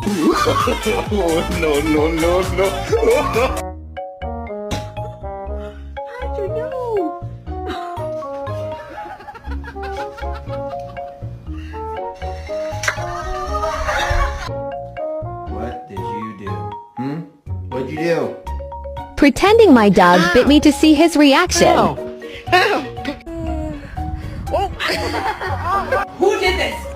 Oh, no, no, no, no. How'd you know? What did you do? What'd you do? Pretending my dog bit me to see his reaction. Who did this?